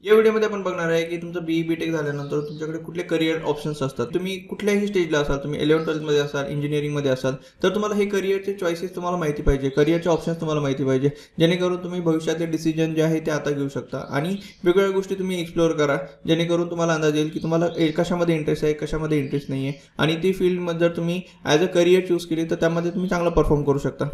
या व्हिडिओमध्ये आपण बघणार आहे की तुमचं बीई बीटेक झाल्यानंतर तुमच्याकडे कुठले करिअर ऑप्शन्स असतात। तुम्ही कुठल्याही स्टेजला असाल, तुम्ही 11th-12th मध्ये असाल, इंजिनिअरिंगमध्ये असाल, तर तुम्हाला हे करिअरचे चॉईसेस तुम्हाला माहिती पाहिजे, करिअरचे ऑप्शन्स तुम्हाला माहिती पाहिजे, जेणेकरून तुम्ही भविष्यातले डिसिजन जे आहे ते आता घेऊ शकता आणि वेगवेगळ्या गोष्टी तुम्ही एक्सप्लोअर करा, जेणेकरून तुम्हाला अंदाज येईल की तुम्हाला कशामध्ये इंटरेस्ट आहे, कशामध्ये इंटरेस्ट नाही आहे आणि ती फील्डमध्ये जर तुम्ही ॲज अ करिअर चूज केली तर त्यामध्ये तुम्ही चांगला परफॉर्म करू शकता।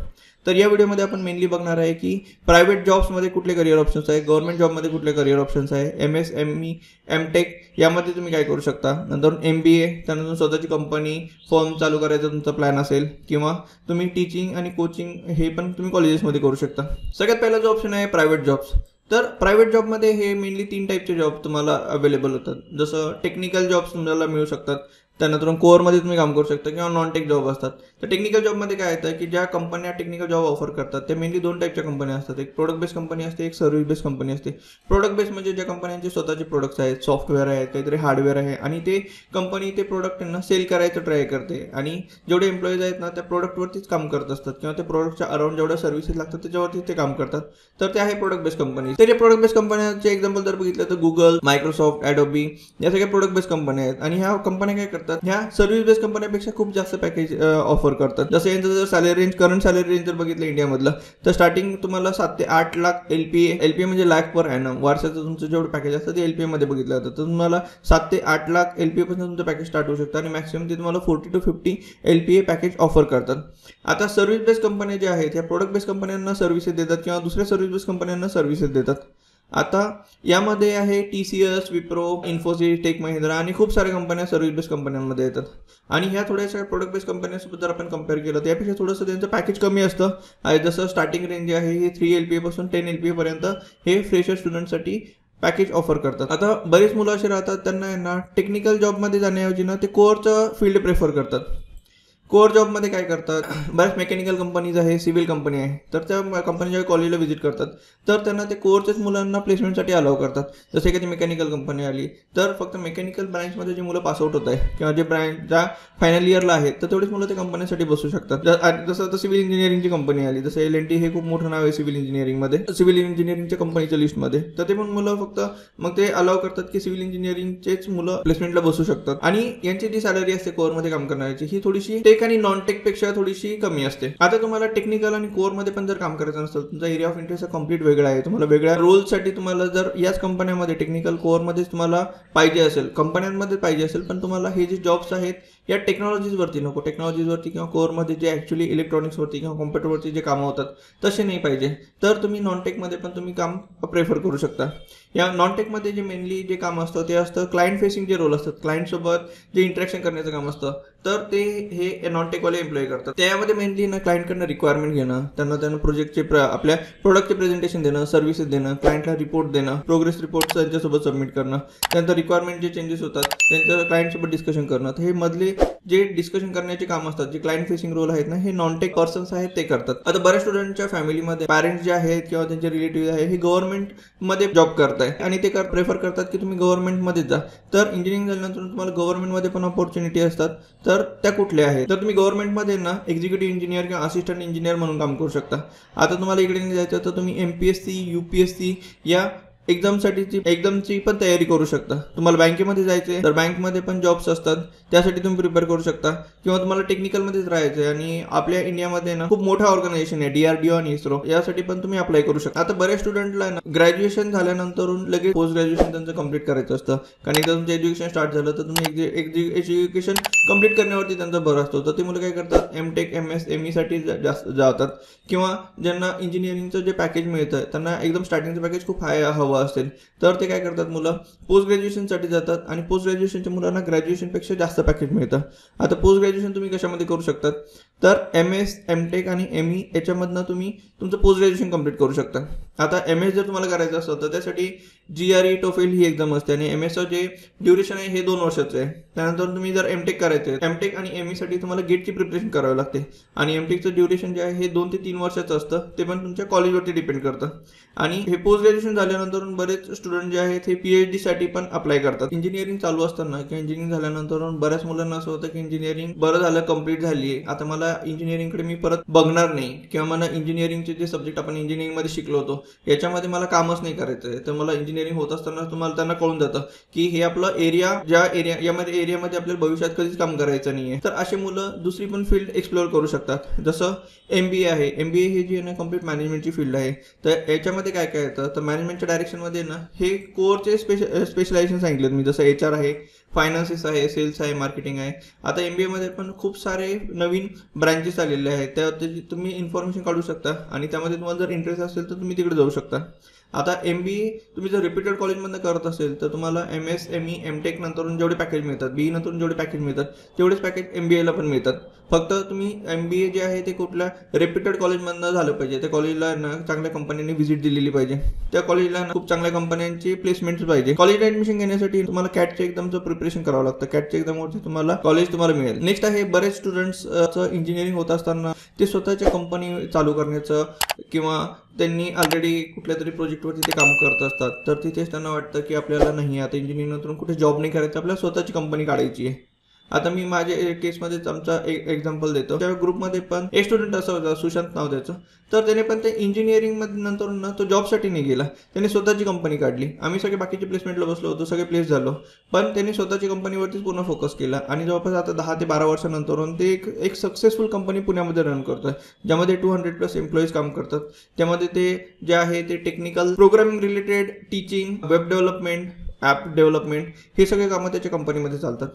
तर या व्हिडिओमध्ये आपण मेनली बघणार आहे की प्रायव्हेट जॉब्समध्ये कुठले करिअर ऑप्शन्स आहे, गव्हर्नमेंट जॉबमध्ये कुठले करिअर ऑप्शन्स आहे, MSME MTech यामध्ये तुम्ही काय करू शकता, नंतर MBA, त्यानंतर स्वतःची कंपनी फर्म चालू करायचा तुमचा प्लॅन असेल किंवा तुम्ही टीचिंग आणि कोचिंग हे पण तुम्ही कॉलेजेसमध्ये करू शकता। सगळ्यात पहिला जो ऑप्शन आहे प्रायव्हेट जॉब्स। तर प्रायव्हेट जॉबमध्ये हे मेनली 3 टाईपचे जॉब तुम्हाला अवेलेबल होतात, जसं टेक्निकल जॉब्स तुम्हाला मिळू शकतात, त्यानंतर कोअरमध्ये तुम्ही काम करू शकता किंवा नॉन टेक जॉब असतात। तर टेक्निकल जॉबमध्ये काय येतं की ज्या कंपन्या टेक्निकल जॉब ऑफर करतात ते मेनली 2 टाईपच्या कंपन्या असतात, एक प्रोडक्ट बेस्ड कंपनी असते, एक सर्व्हिस बेस्ड कंपनी असते। प्रोडक्ट बेस्ड म्हणजे ज्या कंपन्यांचे स्वतःचे प्रोडक्ट्स आहेत, सॉफ्टवेअर आहेत, काहीतरी हार्डवेअर आहे आणि ते कंपनी ते प्रोडक्ट त्यांना सेल करायचं ट्राय करते आणि जेवढे एम्प्लॉईज आहेत ना त्या प्रोडक्टवरतीच काम करत असतात किंवा ते प्रोडक्टच्या अराउंड जेवढ्या सर्व्हिसेस लागतात त्याच्यावरती ते काम करतात, तर ते आहे प्रोडक्ट बेस्ड कंपनी। तर प्रोडक्ट बेस्ड कंपन्यांचे एक्झाम्पल जर बघितलं तर गुगल, मायक्रोसॉफ्ट, ॲडोबी या सगळ्या प्रोडक्ट बेस्ड कंपन्या आहेत आणि ह्या कंपन्या काय करतात, ह्या सर्व्हिस बेस्ड कंपन्यांपेक्षा खूप जास्त पॅकेज ऑफर करतात। जसं यांचं जर salary range, current salary range जर बघितलं इंडियामधलं तर स्टार्टिंग तुम्हाला 7 ते 8 लाख LPA म्हणजे लाख पर ॲनम, वर्षाचं तुमचं जेवढं पॅकेज असतं ते LPA मध्ये बघितलं जातं। तर तुम्हाला 7 ते 8 लाख LPA पासून तुमचं पॅकेज स्टार्ट होऊ शकतं आणि मॅक्सिमम ते तुम्हाला 40 to 50 LPA पॅकेज ऑफर करतात। आता सर्व्हिस बेस्ड कंपन्या ज्या आहेत या प्रोडक्ट बेस्ड कंपन्यांना सर्व्हिसेस देतात किंवा दुसऱ्या सर्व्हिस बेस्ड कंपन्यांना सर्व्हिसेस देतात। आता यामध्ये आहे TCS, विप्रो, इन्फोसिस, टेक महिंद्रा आणि खूप साऱ्या कंपन्या सर्व्हिस बेस्ड कंपन्यांमध्ये येतात आणि ह्या थोड्याशा प्रोडक्ट बेस्ड कंपन्यांसोबत जर आपण कम्पेअर केलं तर यापेक्षा थोडंसं त्यांचं पॅकेज कमी असतं। जसं स्टार्टिंग रेंज आहे ही 3 LPA पासून 10 LPA पर्यंत हे फ्रेशर स्टुडंटसाठी पॅकेज ऑफर करतात। आता बरेच मुलं असे राहतात त्यांना टेक्निकल जॉबमध्ये जाण्याऐवजी ना ते कोअरचं फील्ड प्रेफर करतात। कोअर जॉबमध्ये काय करतात, बऱ्याच मेकॅनिकल कंपनीज आहे, सिव्हिल कंपनी आहे, तर त्या कंपनी जेव्हा कॉलेजला व्हिजिट करतात तर त्यांना ते कोअरच्याच मुलांना प्लेसमेंटसाठी अलाव करतात। जसे की ती मेकॅनिकल कंपनी आली तर फक्त मेकॅनिकल ब्रँचमध्ये जे मुलं पासआउट होत आहे किंवा जे ब्रँच ज्या फायनल इयरला आहेत तर तेवढेच मुलं त्या कंपनीसाठी बसू शकतात। जसं आता सिव्हिल इंजिनिअरिंगची कंपनी आली, जसं L&T हे खूप मोठं नाव आहे सिव्हिल इंजिनिअरिंगच्या कंपनीच्या लिस्टमध्ये, तर ते पण मुलं फक्त मग ते अलाव करतात की सिव्हिल इंजिनिअरिंगचेच मुलं प्लेसमेंटला बसू शकतात आणि यांची जी सॅलरी असते कोअरमध्ये काम करण्याची ही थोडीशी टेक आणि नॉन टेक पेक्षा थोडीशी कमी असते। आता तुम्हाला टेक्निकल आणि कोअर मध्ये पण जर काम करायचं नसेल, तुमचा एरिया ऑफ इंटरेस्ट कम्प्लीट वेगळा आहे, तुम्हाला वेगळ्या रोलसाठी तुम्हाला जर याच कंपन्यांमध्ये टेक्निकल कोअर मध्येच तुम्हाला पाहिजे असेल, कंपन्यांमध्ये पाहिजे असेल, पण तुम्हाला हे जे जॉब्स आहेत या टेक्नॉलॉजीजवरती नको, टेक्नॉलॉजीजवरती किंवा कोअरमध्ये जे ॲक्च्युली इलेक्ट्रॉनिक्सवरती किंवा कॉम्प्युटरवरती जे कामं होतात तसे नाही पाहिजे, तर तुम्ही नॉन टेकमध्ये पण तुम्ही काम प्रेफर करू शकता। या नॉन टेकमध्ये जे मेनली जे काम असतं ते असतं क्लायंट फेसिंग जे रोल असतात, क्लायंटसोबत जे इंटरॅक्शन करण्याचं काम असतं, तर ते हे नॉन टेकवाले एम्प्लॉय करतात। त्यामध्ये मेनली ना क्लायंटकडनं रिक्वायरमेंट घेणं, त्यांना प्रोजेक्टचे आपल्या प्रोडक्टचे प्रेझेंटेशन देणं, सर्व्हिसेस देणं, क्लायंटला रिपोर्ट देणं, प्रोग्रेस रिपोर्ट त्यांच्यासोबत सबमिट करणं, त्यानंतर रिक्वायरमेंट जे चेंजेस होतात त्यांच्या क्लायंटसोबत डिस्कशन करणं, तर हे मधले जे डिस्कशन करण्याचे काम असतात, जे क्लायंट फेसिंग रोल आहेत ना, हे नॉन टेक पर्सन्स आहेत ते करतात। आता बऱ्याच स्टुडंटच्या फॅमिलीमध्ये पॅरेंट्स जे आहेत किंवा त्यांचे रिलेटिव्ह आहे हे गव्हर्नमेंटमध्ये जॉब करताय आणि ते प्रेफर करतात की तुम्ही गव्हर्नमेंटमध्येच जा। तर इंजिनिअरिंग झाल्यानंतर तुम्हाला गव्हर्नमेंटमध्ये पण ऑपॉर्च्युनिटी असतात, तर त्या कुठल्या आहेत, तर तुम्ही गव्हर्नमेंटमध्ये ना एक्झिक्युटिव्ह इंजिनियर किंवा असिस्टंट इंजिनियर म्हणून काम करू शकता। आता तुम्हाला इकडे नाही जायचं तर तुम्ही MPSC, UPSC या एक्झामची पण तयारी करू शकता। तुम्हाला बँकेमध्ये जायचे तर बँकमध्ये पण जॉब्स असतात, त्यासाठी तुम्ही प्रिपेअर करू शकता किंवा तुम्हाला टेक्निकलमध्येच राहायचं आहे आणि आपल्या इंडियामध्ये ना खूप मोठं ऑर्गनायझेशन आहे DRDO आणि इस्रो, यासाठी पण तुम्ही अप्लाय करू शकता। आता बऱ्याच स्टुडंटला ना ग्रॅज्युएशन झाल्यानंतर लगेच पोस्ट ग्रॅज्युएशन त्यांचं कंप्लीट करायचं असतं, कारण एकदा तुमचं एज्युकेशन स्टार्ट झालं तर तुम्ही एज्युकेशन कंप्लीट करण्यावरती त्यांचा भर असतो। तर ते मुलं काय करतात, MTech MSME साठी जास्त जातात किंवा ज्यांना इंजिनिअरिंगचं जे पॅकेज मिळतं त्यांना एकदम स्टार्टिंगचं पॅकेज खूप हाय हवं असेल तर ते काय करतात, मुलं पोस्ट ग्रॅज्युएशनसाठी जातात आणि पोस्ट ग्रॅज्युएशनच्या मुलांना ग्रॅज्युएशनपेक्षा जास्त पॅकेज मिळतं। आता पोस्ट ग्रॅज्युएशन तुम्ही कशामध्ये करू शकतात, तर MS, MTech आणि ME याच्यामधनं तुम्ही तुमचं पोस्ट ग्रॅज्युएशन कंप्लीट करू शकता। आता MS जर तुम्हाला करायचं असतं तर त्यासाठी GRE, TOEFL ही एक्झाम असते आणि MSचं जे ड्युरेशन आहे हे 2 वर्षाचं आहे। त्यानंतर तुम्ही जर MTech करायचं आहे, MTech आणि ME साठी तुम्हाला गेटची प्रिपरेशन करावी लागते आणि MTechचं ड्युरेशन जे आहे हे 2 ते 3 वर्षाचं असतं, ते पण तुमच्या कॉलेजवरती डिपेंड करतं। आणि हे पोस्ट ग्रॅज्युएशन झाल्यानंतर बरेच स्टुडंट जे आहेत हे PhD साठी पण अप्लाय करतात। इंजिनिअरिंग चालू असताना किंवा इंजिनिअरिंग झाल्यानंतर बऱ्याच मुलांना असं होतं की इंजिनिअरिंग बरं झालं, कंप्लीट झाली आहे, आता मला इंजिनिअरिंगकडे मी परत बघणार नाही किंवा मला इंजिनिअरिंगचे जे सब्जेक्ट आपण इंजिनिअरिंगमध्ये शिकलो होतो याच्यामध्ये मला कामच नाही करायचं आहे, तर मला इंजिनिअरिंग इंजिनिअरिंग होत असताना तुम्हाला त्यांना कळून जातं की हे आपलं एरिया ज्या एरियामध्ये आपल्याला भविष्यात कधीच काम करायचं नाहीये. तर असे मुलं दुसरी पण फील्ड एक्सप्लोअर करू शकतात. जसं MBA आहे. MBA ही जी आहे ना कम्प्लीट मॅनेजमेंटची फील्ड आहे. तर याच्यामध्ये काय काय येतं तर मॅनेजमेंटच्या डायरेक्शनमध्ये ना हे कोरचे स्पेशलायझेशन सांगितलं मी, जसं HR आहे, फायनान्सेस आहे, सेल्स आहे, मार्केटिंग आहे. आता MBA मध्ये पण खूप सारे नवीन ब्रँचेस आलेले आहेत, त्यावरती तुम्ही इन्फॉर्मेशन काढू शकता आणि त्यामध्ये तुम्हाला जर इंटरेस्ट असेल तर तुम्ही तिकडे जाऊ शकता. आता MBA तुम्ही जर रिपीटेड कॉलेजमधनं करत असेल तर तुम्हाला MSME MTech नंतरून जेवढे पॅकेज मिळतात, BE नंतरून जेवढे पॅकेज मिळतात तेवढेच पॅकेज MBA ला पण मिळतात. फक्त तुम्ही MBA जे आहे ते कुठल्या रेप्युटेड कॉलेजमधनं झालं पाहिजे. त्या कॉलेजला ना चांगल्या कंपन्यांनी व्हिजिट दिलेली पाहिजे. त्या कॉलेजला खूप चांगल्या कंपन्यांची प्लेसमेंट पाहिजे. कॉलेजला ऍडमिशन घेण्यासाठी तुम्हाला कॅटच्या एक्झामचं प्रिपरेशन करावं लागतं. कॅटच्या एक्झामवरती तुम्हाला कॉलेज मिळेल. नेक्स्ट आहे बरेच स्टुडंट्स इंजिनिअरिंग होत असताना ते स्वतःच्या कंपनी चालू करण्याचं किंवा त्यांनी ऑलरेडी कुठल्या तरी प्रोजेक्टवरती ते काम करत असतात. तर तिथेच त्यांना वाटतं की आपल्याला नाही, आता इंजिनिअरिंग नंतर कुठे जॉब नाही करायचं, आपल्याला स्वतःची कंपनी काढायची आहे. आता मी माझ्या केसमध्येच आमचा एक एक्झाम्पल देतो. त्या ग्रुपमध्ये पण एक स्टुडंट असा होता, सुशांत नाव त्याचं. तर त्याने पण ते इंजिनिअरिंगमध्ये नंतर ना तो जॉबसाठी नाही गेला, त्याने स्वतःची कंपनी काढली. आम्ही सगळे बाकीचे प्लेसमेंटला बसलो होतो, सगळे प्लेस झालो, पण त्यांनी स्वतःची कंपनीवरतीच पूर्ण फोकस केला आणि जवळपास आता 10 ते 12 वर्षानंतर ते एक सक्सेसफुल कंपनी पुण्यामध्ये रन करतोय, ज्यामध्ये 200+ एम्प्लॉईज काम करतात. त्यामध्ये ते जे आहे ते technical programming related, teaching, web development, app development हे सगळे कामं त्याच्या कंपनीमध्ये चालतात.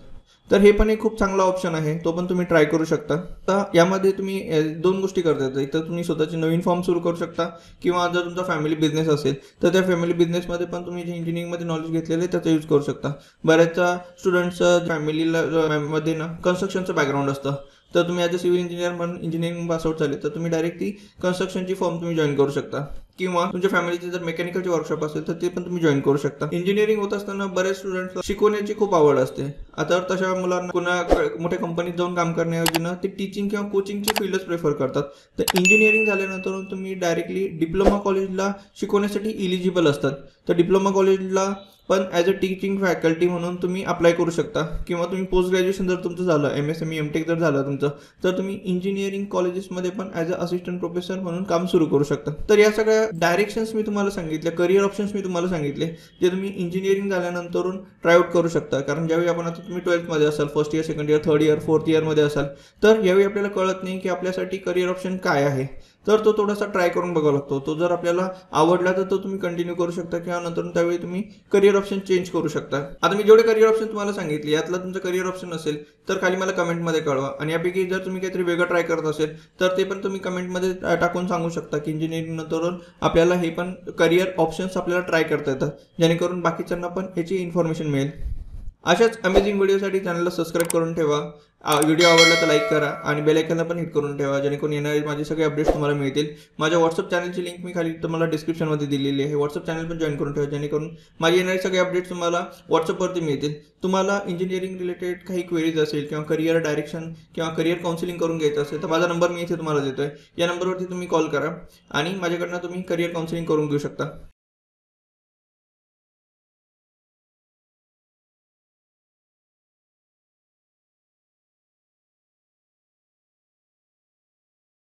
तर हे पण एक खूप चांगला ऑप्शन आहे, तो पण तुम्ही ट्राय करू शकता. तर यामध्ये तुम्ही 2 गोष्टी करता येतात. एक तर तुम्ही स्वतःची नवीन फॉर्म सुरू करू शकता किंवा जर तुमचा फॅमिली बिझनेस असेल तर त्या फॅमिली बिझनेसमध्ये पण तुम्ही जे इंजिनिअरिंगमध्ये नॉलेज घेतलेलं आहे त्याचा यूज करू शकता. बऱ्याचशा स्टुडंट्सचं फॅमिलीला मध्ये ना कन्स्ट्रक्शनचं बॅकग्राऊंड असतं, तर तुम्ही ॲज अ सिव्हिल इंजिनियर म्हणून इंजिनिअरिंग पासआउट झाले तर तुम्ही डायरेक्टली कन्स्ट्रक्शनची फॉर्म तुम्ही जॉईन करू शकता किंवा तुमच्या फॅमिलीचे जर मेकॅनिकलचे वर्कशॉप असेल तर ते पण तुम्ही जॉईन करू शकता. इंजिनिअरिंग होत असताना बरेच स्टुडंट्सला शिकवण्याची खूप आवड असते. आता तशा मुलांना पुन्हा मोठ्या कंपनीत जाऊन काम करण्याऐवजी ना ते टीचिंग किंवा कोचिंगची फील्डच प्रेफर करतात. तर इंजिनिअरिंग झाल्यानंतर तुम्ही डायरेक्टली डिप्लोमा कॉलेजला शिकवण्यासाठी इलिजिबल असतात. तर डिप्लोमा कॉलेजला पण ॲज अ टीचिंग फॅकल्टी म्हणून तुम्ही अप्लाय करू शकता किंवा तुम्ही पोस्ट ग्रॅज्युएशन जर तुमचं झालं, MSME MTech जर झालं तुमचं, तर तुम्ही इंजिनिअरिंग कॉलेजेसमध्ये पण ॲज अ असिस्टंट प्रोफेसर म्हणून काम सुरू करू शकता. तर या सगळ्या डायरेक्शन्स मी तुम्हाला सांगितले, करिअर ऑप्शन्स मी तुम्हाला सांगितले, जे तुम्ही इंजिनिअरिंग झाल्यानंतरून ट्रायआउट करू शकता. कारण ज्यावेळी आपण आता तुम्ही 12th असाल, first year, second year, third year, fourth इयरमध्ये असाल, तर यावेळी आपल्याला कळत नाही की आपल्यासाठी करिअर ऑप्शन काय आहे. तर तो थोडासा ट्राय करून बघावा लागतो. तो जर आपल्याला आवडला तर तो तुम्ही कंटिन्यू करू शकता किंवा नंतर त्यावेळी तुम्ही करिअर ऑप्शन चेंज करू शकता. आता मी जेवढे करिअर ऑप्शन तुम्हाला सांगितले यातला तुमचं करिअर ऑप्शन असेल तर खाली मला कमेंटमध्ये कळवा. आणि यापैकी जर तुम्ही काहीतरी वेगळं ट्राय करत असेल तर ते पण तुम्ही कमेंटमध्ये टाकून सांगू शकता की इंजिनिअरिंग नंतर आपल्याला हे पण करिअर ऑप्शन्स आपल्याला ट्राय करता येतात, जेणेकरून बाकीच्यांना पण याची इन्फॉर्मेशन मिळेल. अशाच अमेझिंग व्हिडिओसाठी चॅनलला सबस्क्राईब करून ठेवा. व्हिडिओ आवडला तर लाईक करा आणि बेल आयकॉनला पण हिट करून ठेवा, जेणेकरून येणारे माझे सगळे अपडेट्स तुम्हाला मिळतील. माझ्या व्हॉट्सअप चॅनलची लिंक मी खाली तुम्हाला डिस्क्रिप्शनमध्ये दिलेली आहे. व्हॉट्सअप चॅनल पण जॉईन करून ठेवा, जेणेकरून माझे येणारे सगळे अपडेट्स तुम्हाला व्हॉट्सअपवरती मिळतील. तुम्हाला इंजिनिअरिंग रिलेटेड काही क्वेरीज असेल किंवा करिअर डायरेक्शन किंवा करिअर काउन्सिलिंग करून घ्यायचं असेल तर माझा नंबर मी इथे तुम्हाला देतोय. या नंबरवरती तुम्ही कॉल करा आणि माझ्याकडनं तुम्ही करिअर काउन्सिलिंग करून घेऊ शकता.